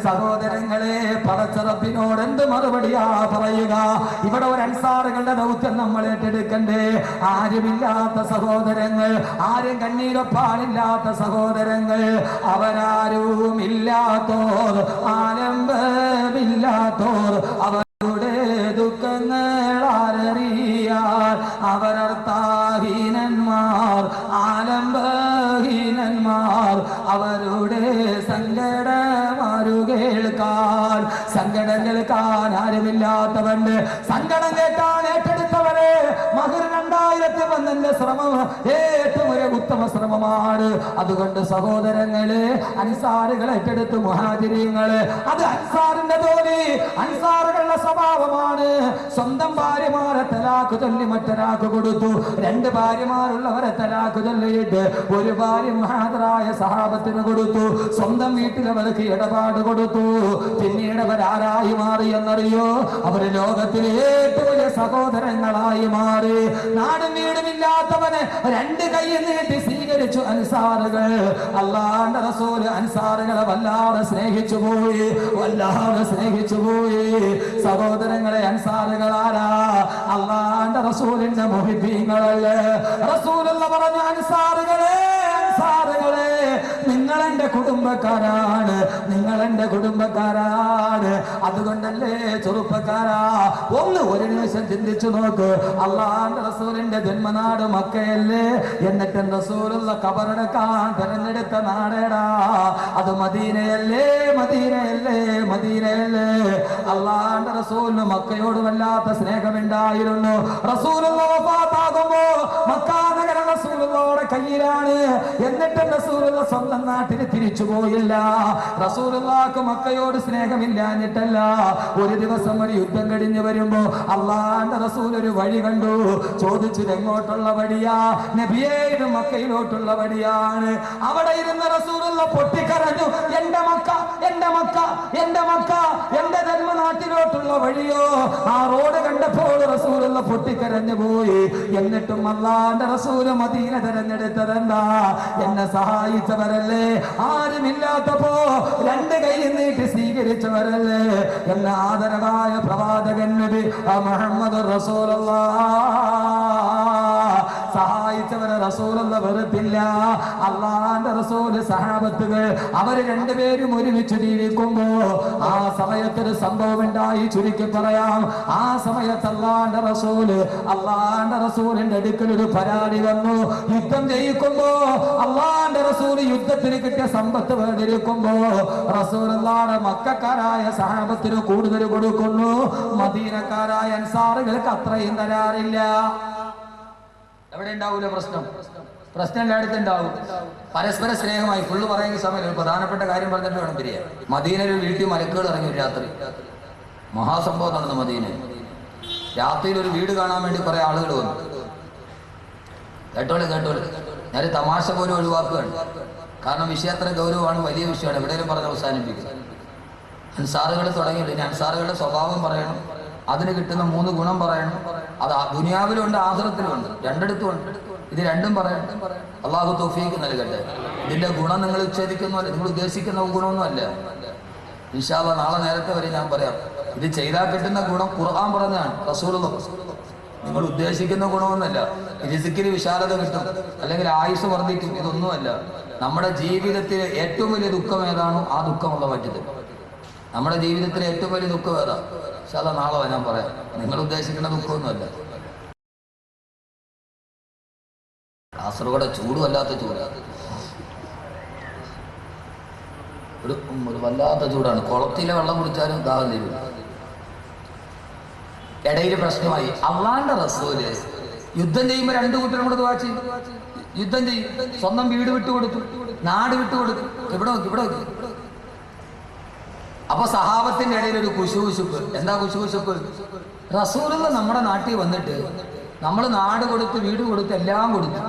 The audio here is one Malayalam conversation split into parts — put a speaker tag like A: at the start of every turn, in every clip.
A: സഹോദരങ്ങളെ, പടച്ചറപ്പിനോട് എന്ത് മറുപടിയാ പറയുക? ഇവിടെ ഒരു അൻസാറുകളുടെ ദൗത്യം നമ്മൾ ഏറ്റെടുക്കണ്ടേ? ആരുമില്ലാത്ത സഹോദരങ്ങൾ, ആരും കണ്ണീരൊപ്പാടില്ലാത്ത സഹോദരങ്ങൾ, അവരാരും ഇല്ലാത്തോർ, ആലംബമില്ലാത്തോർ, അവരുടെ ദുഃഖങ്ങൾ ആരറിയാൻ, അവരർത്ഥാഹീനന്മാർ, ആലംബഹീനന്മാർ, അവരുടെ സങ്കടമാരു കേൾക്കാൻ, സങ്കടം കേൾക്കാൻ ആരുമില്ലാത്തവന്റെ സങ്കടം കേട്ടാൻ ഏറ്റെടുത്തവരെ മഹർ 2001 ശ്രമം ഏറ്റവും ഒരു ഉത്തമ ശ്രമമാണ്. അതുകൊണ്ട് സഹോദരങ്ങളെ, അൻസാറുകൾ ഏറ്റെടുത്ത് മുഹാജിരീങ്ങള്, അത് അൻസാറിന്റെ ജോലി, അൻസാറുകളുടെ സ്വഭാവമാണ്. സ്വന്തം ഭാര്യമാരെ തലാഖ് ചൊല്ലി മറ്റൊരാൾക്ക് കൊടുത്തു. 2 ഭാര്യമാരുള്ളവരെ തലാഖ് ചൊല്ലിയിട്ട് ഒരു ഭാര്യ മുഹാദറായ സഹാബത്തിന് കൊടുത്തു. സ്വന്തം വീട്ടിൽ അവർക്ക് ഇടപാട് കൊടുത്തു. പിന്നീട് അവരാരായി മാറി എന്നറിയോ? അവര് ലോകത്തിലെ ഏറ്റവും വലിയ സഹോദരങ്ങളായി മാറി. നാടും വീടുമില്ലാത്തവന് 2 കൈ നീട്ടി സ്വീകരിച്ചു അൻസാറുകൾ. അല്ലാഹുവിന്റെ റസൂൽ അൻസാറുകളെ വല്ലാതെ സ്നേഹിച്ചു പോയി, വല്ലാതെ സ്നേഹിച്ചു പോയി. സഹോദരങ്ങളെ, അൻസാറുകൾ ആരാ? അല്ലാഹുവിന്റെ റസൂലിന്റെ മുഹിബ്ബീങ്ങളല്ലേ. റസൂലുള്ള പറഞ്ഞു, അൻസാറുകളെ, അൻസാറുകളെ, നിങ്ങൾ എന്റെ കുടുംബക്കാരാണ്, നിങ്ങൾ എന്റെ കുടുംബക്കാരാണ്. അതുകൊണ്ടല്ലേ ചെറുപ്പക്കാരാ, ഒരു നിമിഷം ചിന്തിച്ചു നോക്ക്. അല്ലാഹുവിന്റെ റസൂലിന്റെ ജന്മനാട് മക്കയല്ലേ? എന്നിട്ട് റസൂലുള്ള ഖബറടക്കാൻ തെരഞ്ഞെടുത്ത നാടേടാ, അത് മദീനയല്ലേ? മദീനയല്ലേ? മദീനയല്ലേ? അല്ലാഹുവിന്റെ റസൂലിന് മക്കയോട് വല്ലാത്ത സ്നേഹമുണ്ടായിരുന്നു. റസൂലുള്ള വഫാത്താകുമ്പോ മക്ക നഗരം റസൂലുള്ളാഹിയുടെ കയ്യിലാണ്. എന്നിട്ട് റസൂലുള്ള സ്വന്തം നാട്ടിൽ തിരിച്ചു പോയില്ല. റസൂലുള്ളാഹിക്ക് മക്കയോട് സ്നേഹമില്ലാഞ്ഞിട്ടല്ല. ഒരു ദിവസം ഒരു യുദ്ധം കഴിഞ്ഞു വരുമ്പോ അല്ലാഹുവിന്റെ റസൂൽ ഒരു വഴി കണ്ടു. ചോദിച്ചു, എങ്ങോട്ടുള്ള വഴിയാ? നബിയേ, ഇത് മക്കയിലോട്ടുള്ള വഴിയാണ്. അവിടെ ഇരുന്ന റസൂലുള്ള പൊട്ടിക്കരഞ്ഞു, എന്റെ മക്ക, എന്റെ മക്ക, എന്റെ മക്ക, എന്റെ ജന്മനാട്ടിലോട്ടുള്ള വഴിയോ? ആ റോഡ് കണ്ടപ്പോൾ റസൂലുള്ള പൊട്ടിക്കരഞ്ഞു പോയി. എന്നിട്ടും അല്ലാഹുവിന്റെ റസൂൽ മദീന തെരഞ്ഞെടുത്തതെന്താ? എന്നെ സഹായിച്ചവരല്ലേ, ആരുമില്ലാത്തപ്പോ 2 കൈ നീട്ടി സ്വീകരിച്ചവരല്ലേ, എന്ന ആദരവായ പ്രവാചകൻ നബി മുഹമ്മദ് റസൂലുള്ളാഹ് സഹായിച്ചവരെ റസൂലുള്ള വെറുത്തില്ല. അല്ലാഹുവിന്റെ റസൂൽ സഹാബത്തുകൾ അവര് 2 പേരും ഒരുമിച്ച് ജീവിക്കുമ്പോ ആ സമയത്തൊരു സംഭവം ഉണ്ടായി. ചുരുക്കി പറയാം, ആ സമയത്ത് അല്ലാഹുവിന്റെ റസൂലിന്റെ അടുക്കൽ ഒരു പരാതി വന്നു. യുദ്ധം ജയിക്കുമ്പോ അല്ലാഹുവിന്റെ റസൂൽ യുദ്ധത്തിന് കിട്ടിയ സമ്പത്ത് വേണ്ടിയിരിക്കുമ്പോ റസൂലുള്ളാഹിയുടെ മക്കക്കാരായ സഹാബത്തിന് കൂടുതൽ കൊടുക്കുന്നു, മദീനക്കാരായ അൻസാറുകൾക്ക് അത്രയും തരാറില്ല. എവിടെ ഉണ്ടാവൂല പ്രശ്നം? പ്രശ്നം എല്ലായിടത്തും ഉണ്ടാവും. പരസ്പര സ്നേഹമായി ഫുള്ള് പറയുന്ന സമയം ഒരു പ്രധാനപ്പെട്ട കാര്യം പറഞ്ഞിട്ട് വേണം പിരിയാൻ. മദീനയിൽ വീട്ടിൽ മലക്കുകൾ ഇറങ്ങി രാത്രി. മഹാസംഭവം നടന്നു മദീനയിൽ. രാത്രിയിൽ ഒരു വീട് കാണാൻ വേണ്ടി കുറെ ആളുകൾ വന്നു. കേട്ടോളെ കേട്ടോളെ, ഞാൻ തമാശ പോലും ഒഴിവാക്കുകയാണ്. കാരണം വിഷയം അത്ര ഗൗരവമാണ്, വലിയ വിഷയമാണ്. എവിടെയും പറഞ്ഞ് അവസാനിപ്പിക്കുക. അൻസാറുകൾ തുടങ്ങിയിട്ട് ഇനി അൻസാറുകളുടെ സ്വഭാവം പറയണം, അതിന് കിട്ടുന്ന 3 ഗുണം പറയണം. അത് ദുനിയാവിലുണ്ട്, ആഖിറത്തിലുണ്ട്, രണ്ടിടത്തുമുണ്ട്. ഇത് രണ്ടും പറയണം. അള്ളാഹു തൗഫീഖ് നൽകട്ടെ. ഇതിന്റെ ഗുണം നിങ്ങൾ ഉച്ചരിക്കുന്നല്ല, നിങ്ങൾ ഉദ്ദേശിക്കുന്ന ഗുണമൊന്നും അല്ല. ഇൻഷാ അല്ലാഹ് നാളെ നേരത്തെ വരെ ഞാൻ പറയാം. ഇത് ചെയ്താൽ കിട്ടുന്ന ഗുണം ഖുർആൻ പറഞ്ഞാണ്, റസൂലുള്ളാഹ്. നിങ്ങൾ ഉദ്ദേശിക്കുന്ന ഗുണമൊന്നുമല്ല. റിസ്കിന് വിശാലത കിട്ടും, അല്ലെങ്കിൽ ആയുസ് വർദ്ധിക്കും, ഇതൊന്നുമല്ല. നമ്മുടെ ജീവിതത്തിലെ ഏറ്റവും വലിയ ദുഃഖം ഏതാണോ ആ ദുഃഖമുള്ള പറ്റത്. നമ്മുടെ ജീവിതത്തിലെ ഏറ്റവും വലിയ ദുഃഖം ഏതാ? പക്ഷെ അതാ നാളെ ഞാൻ പറയാം. നിങ്ങൾ ഉദ്ദേശിക്കുന്ന ദുഃഖമൊന്നുമല്ല. കാസർഗോഡ് ചൂടും അല്ലാത്ത ചൂടാണ്, ഒരു വല്ലാത്ത ചൂടാണ്. കുളത്തിലെ വെള്ളം കുടിച്ചാലും ദാഹം തരും. ഇടയിൽ പ്രശ്നമായി. അള്ളാന്റെ റസൂല് യുദ്ധം ചെയ്യുമ്പോൾ 2 കൂട്ടരും കൂടെ ദുആ ചെയ്യും. യുദ്ധം ചെയ്യും, സ്വന്തം വീട് വിട്ടുകൊടുത്തു, നാട് വിട്ടുകൊടുത്തു. ഇവിടെ നോക്കി, ഇവിടെ നോക്കി. അപ്പൊ സഹാബത്തിന്റെ ഇടയിൽ ഒരു കുശുകുശുപ്പ്. എന്താ കുശുകുശുപ്പ്? റസൂലുള്ള നമ്മുടെ നാട്ടിൽ വന്നിട്ട് നമ്മൾ നാട് കൊടുത്ത്, വീട് കൊടുത്ത്, എല്ലാം കൊടുത്തു.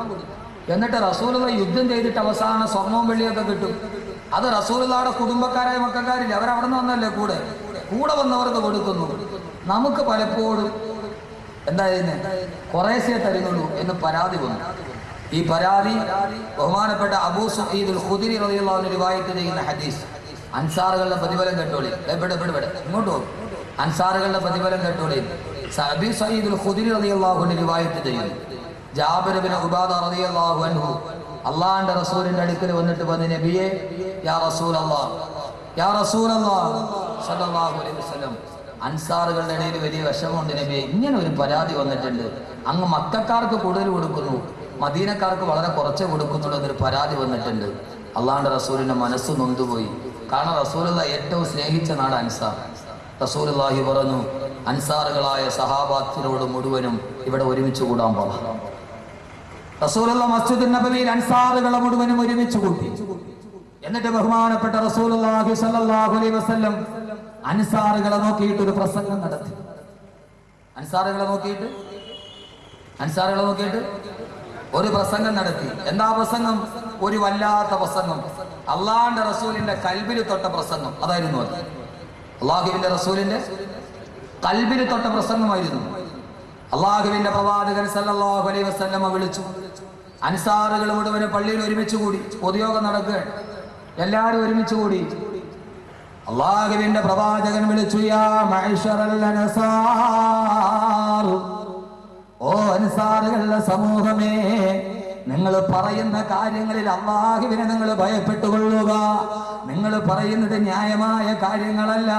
A: എന്നിട്ട് റസൂലുള്ള യുദ്ധം ചെയ്തിട്ട് അവസാനം സ്വർണവും വെള്ളിയൊക്കെ കിട്ടും. അത് റസൂലുള്ളാഹിയുടെ കുടുംബക്കാരായ മക്കാരില്ല, അവരവിടെ നിന്ന് വന്നല്ലേ, കൂടെ വന്നവർക്ക് കൊടുക്കുന്നു. നമുക്ക് പലപ്പോഴും എന്താ ചെയ്യുന്നത്? കുറേശ്ശേ തരുന്നുള്ളൂ എന്ന് പരാതി വന്നു. ഈ പരാതി ബഹുമാനപ്പെട്ട അബൂ സഈദ് അൽ ഖുദരി റളിയല്ലാഹു അൻഹു റിവായത്ത് ചെയ്യുന്ന ഹദീസ്. അൻസാറുകളുടെ പ്രതിഫലം കേട്ടോളി. ഇവിടെ ഇങ്ങോട്ട് പോകും. അൻസാറുകളുടെ പ്രതിഫലം കേട്ടോളി. അബീ സഈദുൽ ഖുദരി റളിയല്ലാഹു അൻഹു റിവായത്ത് ചെയ്യുന്നു. ജാബിർ ഇബ്നു ഉബാദ റളിയല്ലാഹു അൻഹു അള്ളാഹുവിന്റെ റസൂലിന്റെ അടുക്കൽ വന്നിട്ട് പറഞ്ഞു, നബിയെ, യാ റസൂലല്ലാഹ്, യാ റസൂലല്ലാഹ് സല്ലല്ലാഹു അലൈഹി വസല്ലം, അൻസാറുകളുടെ ഇടയിൽ വലിയ വിഷമമുണ്ട് നബിയെ. ഇങ്ങനെ ഒരു പരാതി വന്നിട്ടുണ്ട്. അങ്ങ് മക്കക്കാർക്ക് കൂടുതൽ കൊടുക്കുന്നു, മദീനക്കാർക്ക് വളരെ കുറച്ച് കൊടുക്കുന്നുള്ളൂ എന്നൊരു പരാതി വന്നിട്ടുണ്ട്. അള്ളാഹുവിന്റെ റസൂലിന്റെ മനസ്സ് നൊന്തുപോയി. കാരണം റസൂലുള്ള ഏറ്റവും സ്നേഹിച്ച നാട് അൻസാർ. റസൂലുള്ളാഹി പറഞ്ഞു, അൻസാറുകളായ സഹാബാത്തിനോട് മുഴുവനും ഇവിടെ ഒരുമിച്ച് കൂടാൻ പറഞ്ഞു. റസൂലുള്ള മസ്ജിദുൻ നബവിയിൽ അൻസാറുകളെ മുഴുവനും ഒരുമിച്ച് കൂട്ടി. എന്നിട്ട് ബഹുമാനപ്പെട്ട റസൂലുള്ളാഹി സ്വല്ലല്ലാഹു അലൈഹി വസല്ലം അൻസാറുകളെ നോക്കിയിട്ട് ഒരു പ്രസംഗം നടത്തി. അൻസാറുകളെ നോക്കിയിട്ട് ഒരു പ്രസംഗം നടത്തി. എന്താ പ്രസംഗം? ഒരു വല്ലാത്ത പ്രസംഗം, അള്ളാഹുവിന്റെ റസൂലിന്റെ കൽബിൽ തൊട്ട പ്രസംഗം. അതായിരുന്നു അത്. അള്ളാഹുവിന്റെ റസൂലിന്റെ കൽബിൽ തൊട്ട പ്രസംഗമായിരുന്നു. അള്ളാഹുവിന്റെ പ്രവാചകൻ സല്ലല്ലാഹു അലൈഹി വസല്ലമ വിളിച്ചു. അൻസാറുകൾ മുഴുവനും പള്ളിയിൽ ഒരുമിച്ച് കൂടി. പൊതുയോഗം നടക്കുകയാണ്. എല്ലാവരും ഒരുമിച്ച് കൂടി. അള്ളാഹുവിന്റെ പ്രവാചകൻ വിളിച്ചു, യാ മഅ്ശറൽ അൻസാർ, ഓ അൻസാറുകളുടെ സമൂഹമേ, നിങ്ങൾ പറയുന്ന കാര്യങ്ങളിൽ അല്ലാഹുവിനെ നിങ്ങൾ ഭയപ്പെട്ടുകൊള്ളുക. നിങ്ങൾ പറയുന്നത് ന്യായമായ കാര്യങ്ങളല്ല.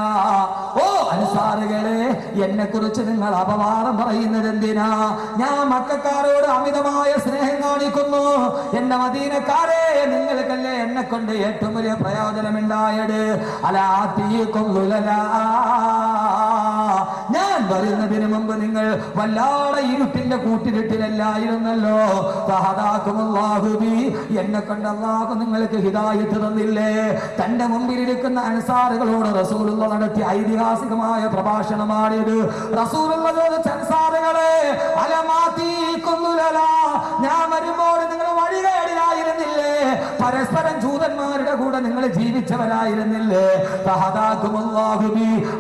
A: ഓ അൻസാറുകളെ, എന്നെ കുറിച്ച് നിങ്ങൾ അപവാദം പറയുന്നത് എന്തിനാ? ഞാൻ മക്കക്കാരോട് അമിതമായ സ്നേഹം കാണിക്കുന്നു. എന്റെ മദീനക്കാരെ, നിങ്ങൾക്കല്ലേ എന്നെ കൊണ്ട് ഏറ്റവും വലിയ പ്രയോജനമുണ്ടായത്. ഞാൻ വരുന്നതിന് മുമ്പ് നിങ്ങൾ വല്ലാതെ ഇരുട്ടിന്റെ കൂട്ടിലിട്ടിലല്ലായിരുന്നല്ലോ. എന്നെ കൊണ്ട് അല്ലാഹു നിങ്ങൾക്ക് ഹിദായത്ത് തന്നില്ലേ? തന്റെ മുമ്പിലിരിക്കുന്ന അൻസാറുകളോട് റസൂലുള്ള നടത്തിയ ഐതിഹാസികമായ പ്രഭാഷണമാണിത്. റസൂലുള്ള ചോദിച്ച, അൻസാറുകളെ, ഞാൻ വരുമ്പോൾ നിങ്ങൾ വഴികേടിലായിരുന്നില്ലേ? പരസ്പരം ജൂതന്മാരുടെ കൂടെ നിങ്ങൾ ജീവിച്ചവരായിരുന്നില്ലേ?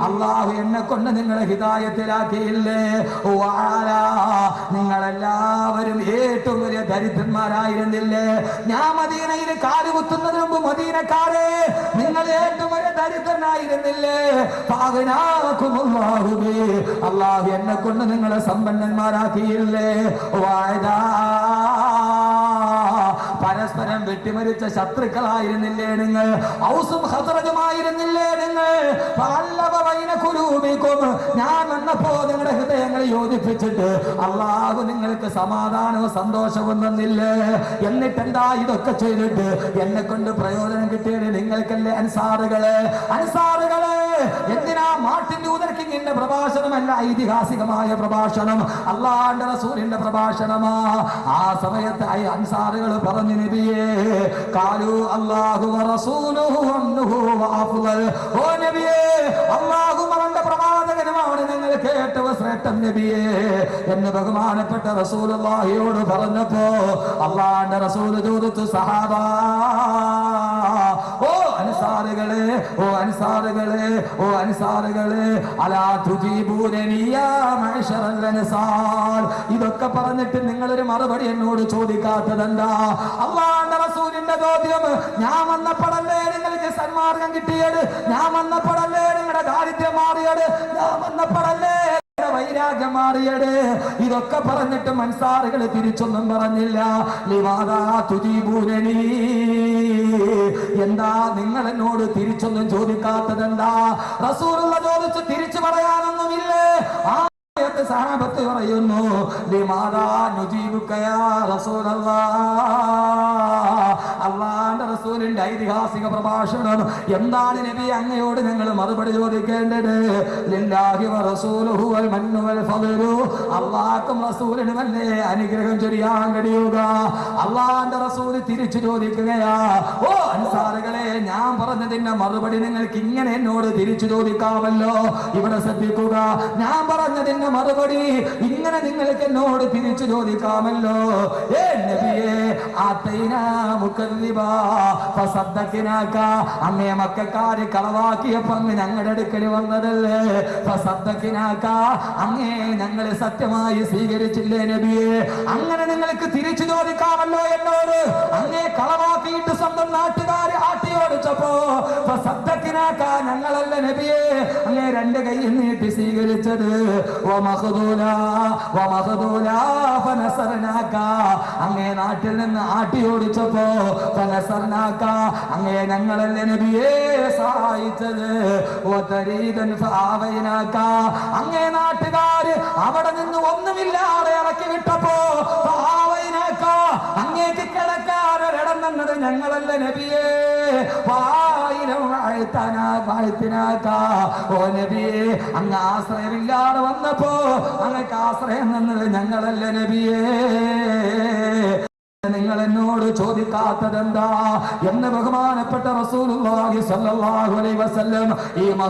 A: അല്ലാഹു എന്നെ കൊണ്ട് നിങ്ങളെ ഹിദായത്തിലാക്കിയില്ലേ? നിങ്ങളെല്ലാവരും ഏറ്റവും വലിയ ദരിദ്രന്മാരായിരുന്നില്ലേ? ഞാൻ മദീനയിൽ കാലുകുത്തുന്നതിന് മുമ്പ് മദീനക്കാരെ, നിങ്ങൾ ഏറ്റവും വലിയ ദരിദ്രനായിരുന്നില്ലേ? അല്ലാഹു എന്നെ കൊണ്ട് നിങ്ങളെ സമ്പന്നന്മാരാക്കിയില്ലേ? പരസ്പരം വെട്ടിമരിച്ച ശത്രുക്കളായിരുന്നില്ലേ നിങ്ങൾ? ഔസും ഖസറജുമായിരുന്നില്ലേ നിങ്ങൾ? ഞാൻ വന്നപ്പോ നിങ്ങളുടെ ഹൃദയങ്ങളെ യോജിപ്പിച്ചിട്ട് അല്ലാഹു നിങ്ങൾക്ക് സമാധാനവും സന്തോഷവും തന്നില്ലേ? എന്നിട്ട് എന്താ ഇതൊക്കെ ചെയ്തിട്ട് എന്നെ കൊണ്ട് പ്രയോജനം കിട്ടിയത് നിങ്ങൾക്കല്ലേ? അൻസാറുകളെ, എന്തിനാ മാർട്ടിൻ ലൂതർ കിങ്ങിന്റെ പ്രഭാഷണമല്ല ഐതിഹാസികമായ പ്രഭാഷണം, അല്ലാഹുവിന്റെ റസൂലിന്റെ പ്രഭാഷണമാ. ആ സമയത്ത് അൻസാറുകൾ പറഞ്ഞു, നബിയേ, ഖാലു അല്ലാഹു വറസൂലുഹു അൻഹു വഅഫ്ളൽ. ഓ നബിയേ, അല്ലാഹുവും അവന്റെ പ്രവാചകനുമാണ് നിങ്ങൾക്ക് ഏറ്റവും ശ്രേഷ്ഠം നബിയേ എന്ന് ബഹുമാനപ്പെട്ട റസൂലുള്ളാഹിയോട് പറഞ്ഞപ്പോ അല്ലാഹുവിന്റെ റസൂൽ ചോദിച്ചു, സഹാബാ, ഓ അൻസാറുകളെ, ഓ അൻസാറുകളെ, ഓ അൻസാറുകളെ, അലാ തുജീബൂനനി യാ മഅ്ശറൽ അൻസാർ. ഇതൊക്കെ പറഞ്ഞിട്ട് നിങ്ങളൊരു മറുപടി എന്നോട് ചോദിക്കാത്തതെന്താ? അല്ലാഹുവിന്റെ റസൂലിന്റെ ചോദ്യം, ഞാൻ വന്നപ്പോഴല്ലേ നിങ്ങൾക്ക് സന്മാർഗം കിട്ടിയത്? ഞാൻ വന്നപ്പോഴല്ലേ നിങ്ങളുടെ ദാരിദ്ര്യം മാറിയത്? ഞാൻ വന്നപ്പോഴല്ലേ വൈരാഗ്യം മാറിയത്? ഇതൊക്കെ പറഞ്ഞിട്ട് അൻസാറുകൾ തിരിച്ചൊന്നും പറഞ്ഞില്ല. ലിമാദാ തുജീബൂനനി, എന്താ നിങ്ങൾ എന്നോട് തിരിച്ചൊന്നും ചോദിക്കാത്തതെന്താ? റസൂലുള്ള ചോദിച്ചു തിരിച്ചു പറയാനൊന്നുമില്ലേ? സഹാബത്ത് പറയുന്നു, അല്ലാഹുവിന്റെ റസൂലിന്റെ ഐതിഹാസിക പ്രഭാഷണം എന്താണ് നബി? അങ്ങയോട് ഞങ്ങൾ മറുപടി ചോദിക്കേണ്ടത്, ലില്ലാഹി വറസൂലുഹു വൽ മന്നു വൽ ഫദ്ലു, അല്ലാഹുവും റസൂലിനുമല്ലേ അനുഗ്രഹം ചൊരിയാൻ കഴിയുക? അല്ലാഹുവിന്റെ റസൂൽ തിരിച്ചു ചോദിക്കുകയാ, ഓ അൻസാറുകളെ, ഞാൻ പറഞ്ഞതിന്റെ മറുപടി നിങ്ങൾക്ക് ഇങ്ങനെ എന്നോട് തിരിച്ചു ചോദിക്കാമല്ലോ. ഇവിടെ ശ്രദ്ധിക്കുക, ഞാൻ പറഞ്ഞതിന്റെ മറുപടി ഇങ്ങനെ നിങ്ങൾക്ക് എന്നോട് തിരിച്ചു ചോദിക്കാമല്ലോ. ഏ നബിയേ, ആതൈനാ മുകല്ലിബാ ഫസദ്ദഖനാക, അങ്ങേ മക്കക്കാരെ കളവാക്കിയപ്പോൾ അങ്ങ് ഞങ്ങളുടെ അടുക്കൽ വന്നതല്ലേ? ഫസദ്ദഖനാക, അങ്ങേ ഞങ്ങൾ സത്യമായി സ്വീകരിച്ചില്ലേ നബിയേ? അങ്ങനെ നിങ്ങൾക്ക് തിരിച്ചു ചോദിക്കാമല്ലോ എന്നോട്. അങ്ങേ കളവാക്കിയിട്ട് സ്വന്തം നാട്ടുകാരെ ആട്ടിയോട്
B: ചോദിച്ചപ്പോ ഞങ്ങളല്ല നബിയെ അങ്ങേ രണ്ട് കൈ നീട്ടി സ്വീകരിച്ചത്. അങ്ങേ നാട്ടിൽ നിന്ന് ആട്ടി ഓടിച്ചപ്പോ അങ്ങേ ഞങ്ങളല്ല നബിയെ സഹായിച്ചത്. അങ്ങേ നാട്ടുകാര് അവിടെ നിന്ന് ഒന്നുമില്ലാതെ ഇറക്കി വിട്ടപ്പോ അങ്ങേക്ക് കിടക്കാൻ ഒരിടം തന്നത് ഞങ്ങളല്ല നബിയേ. ഓ നബിയെ അങ്ങ് ആശ്രയമില്ലാതെ വന്നപ്പോ അങ്ങക്ക് ആശ്രയം തന്നത് ഞങ്ങളല്ല നബിയേ. നിങ്ങൾ എന്നോട് ചോദിക്കാത്തതെന്താ എന്ന് ബഹുമാനപ്പെട്ട റസൂലുള്ളാഹി സ്വല്ലല്ലാഹു അലൈഹി വസല്ലം ഈ